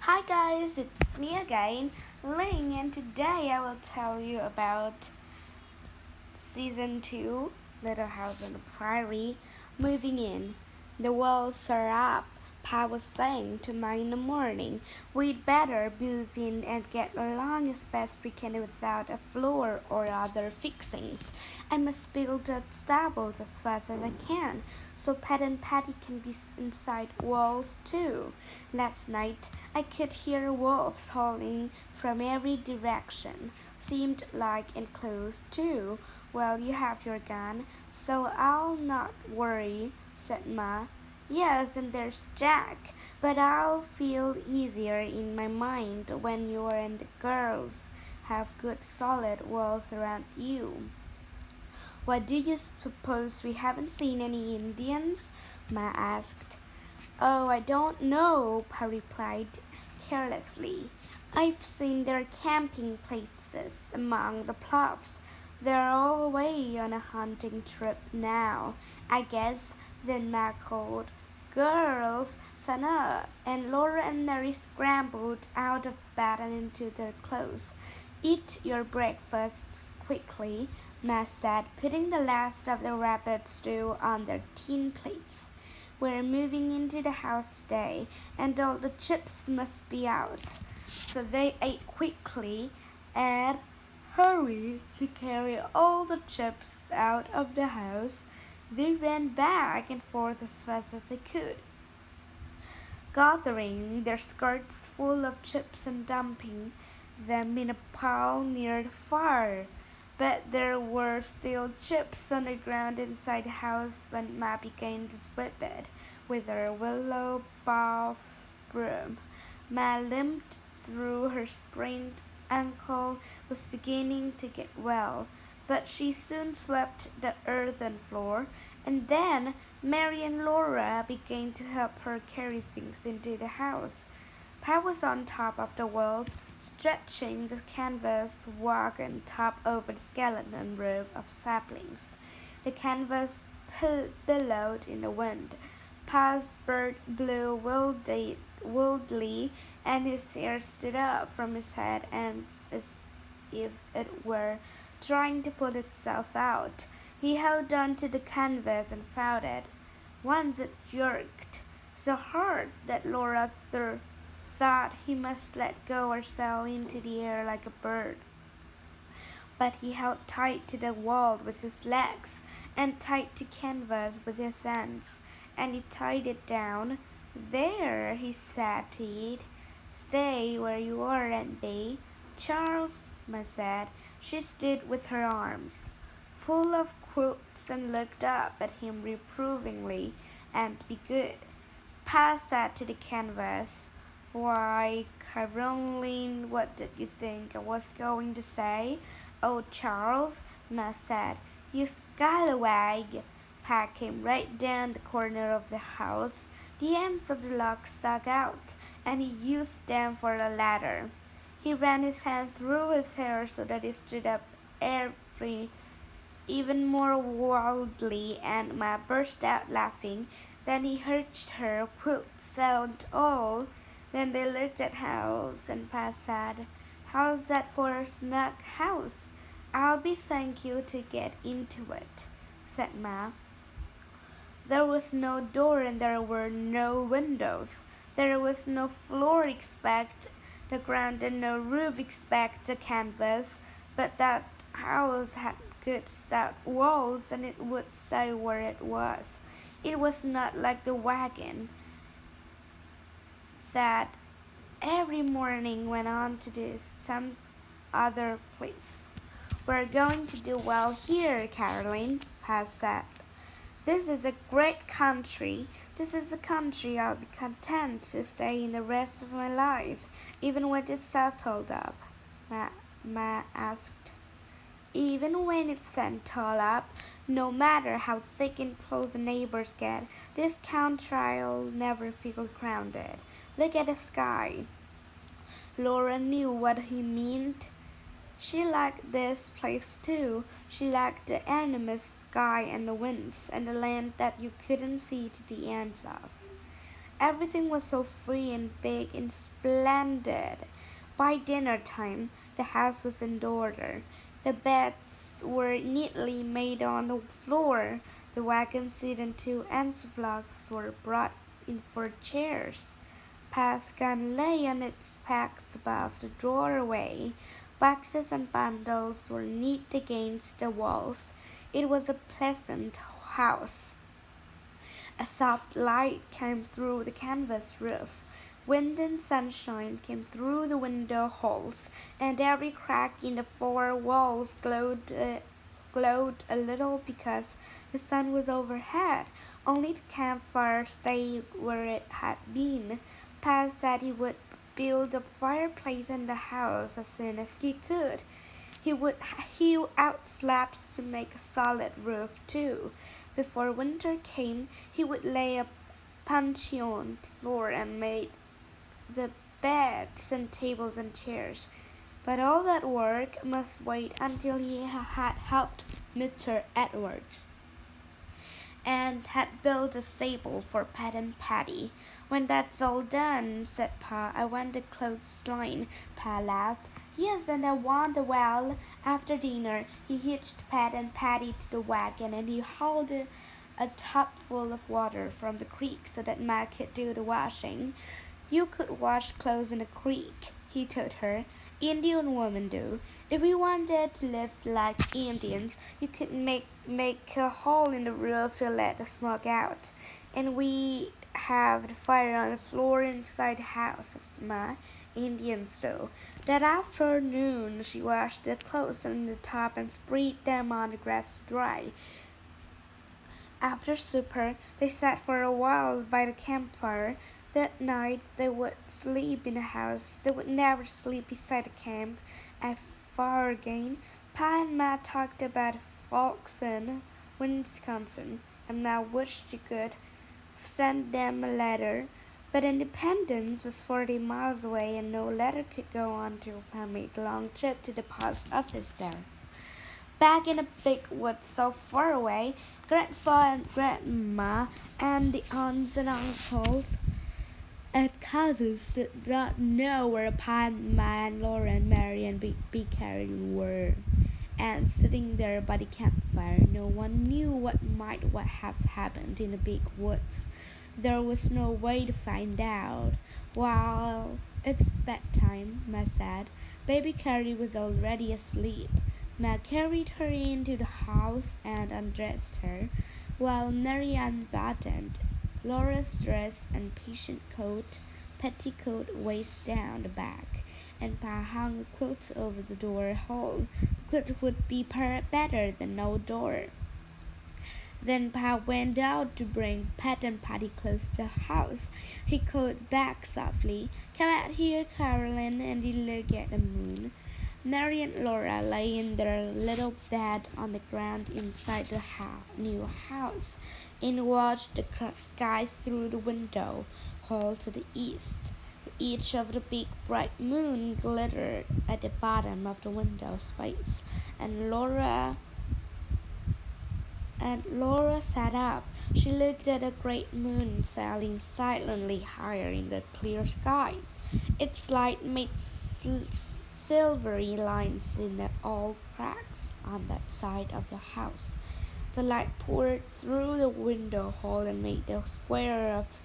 Hi guys, it's me again, Ling, and today I will tell you about Season 2, Little House on the Prairie, moving in. The walls are up. Pa was saying to me in the morning, we'd better move in and get along as best we can without a floor or other fixings. I must build the stables as fast as I can, so Pat and Patty can be inside walls too. Last night I could hear wolves howling from every direction. Seemed like enclosed too. Well, you have your gun, so I'll not worry, said Ma. Yes, and there's Jack, but I'll feel easier in my mind when you and the girls have good solid walls around you. Why do you suppose we haven't seen any Indians? Ma asked. Oh, I don't know, Pa replied carelessly. I've seen their camping places among the bluffs. They're all away on a hunting trip now, I guess. Then Ma called, Girls, stand up, and Laura and Mary scrambled out of bed and into their clothes. Eat your breakfasts quickly, Ma said, putting the last of the rabbit stew on their tin plates. We're moving into the house today, and all the chips must be out. So they ate quickly and hurried to carry all the chips out of the house. They ran back and forth as fast as they could, gathering their skirts full of chips and dumping them in a pile near the fire. But there were still chips on the ground inside the house when Ma began to sweep it with her willow bough broom. Ma limped through. Her sprained ankle was beginning to get well, but she soon swept the earthen floor, and then Mary and Laura began to help her carry things into the house. Pa was on top of the walls, stretching the canvas wagon top over the skeleton roof of saplings. The canvas billowed in the wind. Pa's bird blew wildly, and his hair stood up from his head as if it were trying to pull itself out. He held on to the canvas and fought it. Once it jerked so hard that Laura thought he must let go or sail into the air like a bird. But he held tight to the wall with his legs and tight to canvas with his hands, and he tied it down. There, he said to it. Stay where you are, Aunt Bee. Charles, Ma said. She stood with her arms full of quilts and looked up at him reprovingly. And be good. Pa said to the canvas. Why, Caroline, what did you think I was going to say? Oh, Charles, Ma said, you scallywag. Pa came right down the corner of the house. The ends of the log stuck out, and he used them for a ladder. He ran his hand through his hair so that it stood up even more wildly, and Ma burst out laughing. Then he urged her quilts and all. Then they looked at house, and Pa said, How's that for a snug house? I'll be thank you to get into it, said Ma. There was no door and there were no windows. There was no floor except the ground and no roof except the canvas, but that house had good stout walls and it would stay where it was. It was not like the wagon that every morning went on to do some other place. We're going to do well here, Caroline, Pa said. This is a great country. This is a country I'll be content to stay in the rest of my life, even when it's settled up, Ma asked. Even when it's settled up, no matter how thick and close the neighbors get, this country'll never feel grounded. Look at the sky. Laura knew what he meant. She liked this place too. She liked the enormous sky and the winds and the land that you couldn't see to the ends of. Everything was so free and big and splendid. By dinner time, the house was in order. The beds were neatly made on the floor. The wagon seat and 2 envelopes were brought in for chairs. Pa's gun lay on its packs above the doorway. Boxes and bundles were neat against the walls. It was a pleasant house. A soft light came through the canvas roof. Wind and sunshine came through the window holes, and every crack in the 4 walls glowed a little because the sun was overhead. Only the campfire stayed where it had been. Pa said he would build a fireplace in the house as soon as he could. He would hew out slabs to make a solid roof, too. Before winter came, he would lay a puncheon floor and make the beds and tables and chairs. But all that work must wait until he had helped Mr. Edwards and had built a stable for Pat and Patty. When that's all done, said Pa, I want the clothesline. Pa laughed. Yes, and I want the well. After dinner, he hitched Pat and Patty to the wagon, and he hauled a tub full of water from the creek so that Ma could do the washing. You could wash clothes in a creek, he told her. Indian women do. If we wanted to live like Indians, you could make a hole in the roof to let the smoke out. And we have the fire on the floor inside the house, said Ma. Indians do. That afternoon she washed the clothes in the tub and spread them on the grass to dry. After supper, they sat for a while by the campfire. That night they would sleep in the house. They would never sleep beside the camp at far again. Pa and Ma talked about Folkson, Wisconsin, and Ma wished she could send them a letter. But Independence was 40 miles away, and no letter could go on till Pa made a long trip to the post office there. Back in the big woods so far away, Grandpa and Grandma and the aunts and uncles and cousins did not know where Pa and Ma and Laura and Mary and Big Carrie were. And sitting there by the campfire, no one knew what might have happened in the big woods. There was no way to find out. Well, it's bedtime, Ma said. Baby Carrie was already asleep. Ma carried her into the house and undressed her, while Mary unbuttoned Laura's dress and petticoat waist down the back, and Pa hung a quilt over the door hole. The quilt would be better than no door. Then Pa went out to bring Pat and Patty close to the house. He called back softly, Come out here, Caroline, and look at the moon. Mary and Laura lay in their little bed on the ground inside the new house and watched the sky through the window hole to the east. The edge of the big bright moon glittered at the bottom of the window space, and Laura sat up. She looked at the great moon sailing silently higher in the clear sky. Its light made silvery lines in all cracks on that side of the house. The light poured through the window hole and made a square of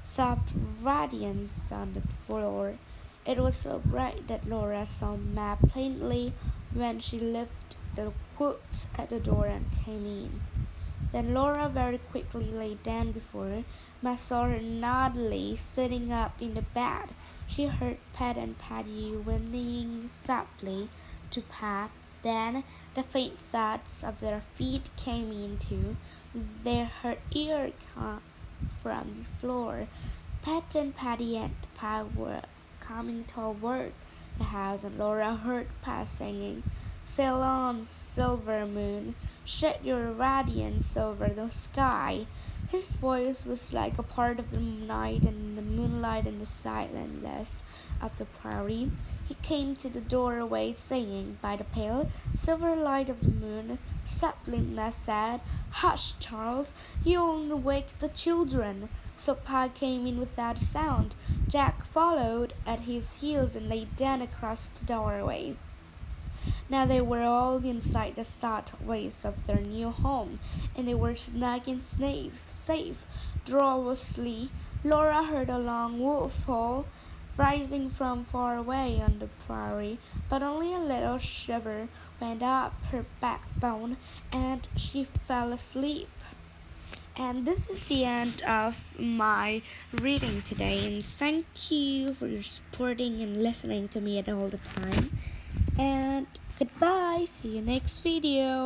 soft radiance on the floor. It was so bright that Laura saw Ma plainly when she lifted the quilt at the door and came in. Then Laura very quickly lay down before her. Ma saw her noddily sitting up in the bed. She heard Pat and Patty whinnying softly to Pa. Then the faint thuds of their feet came into her ear from the floor. Pat and Patty and Pa were coming toward the house, and Laura heard Pa singing, Sail on, silver moon, shed your radiance over the sky. His voice was like a part of the night and the moonlight and the silence of the prairie. He came to the doorway saying, by the pale, silver light of the moon, Sapling said, "Hush, Charles, you'll wake the children." So Pa came in without a sound. Jack followed at his heels and lay down across the doorway. Now they were all inside the stairways of their new home, and they were snug and safe. Drowsily, Laura heard a long wolf howl rising from far away on the prairie, but only a little shiver went up her backbone, and she fell asleep. And this is the end of my reading today, and thank you for your supporting and listening to me at all the time. And goodbye, see you next video.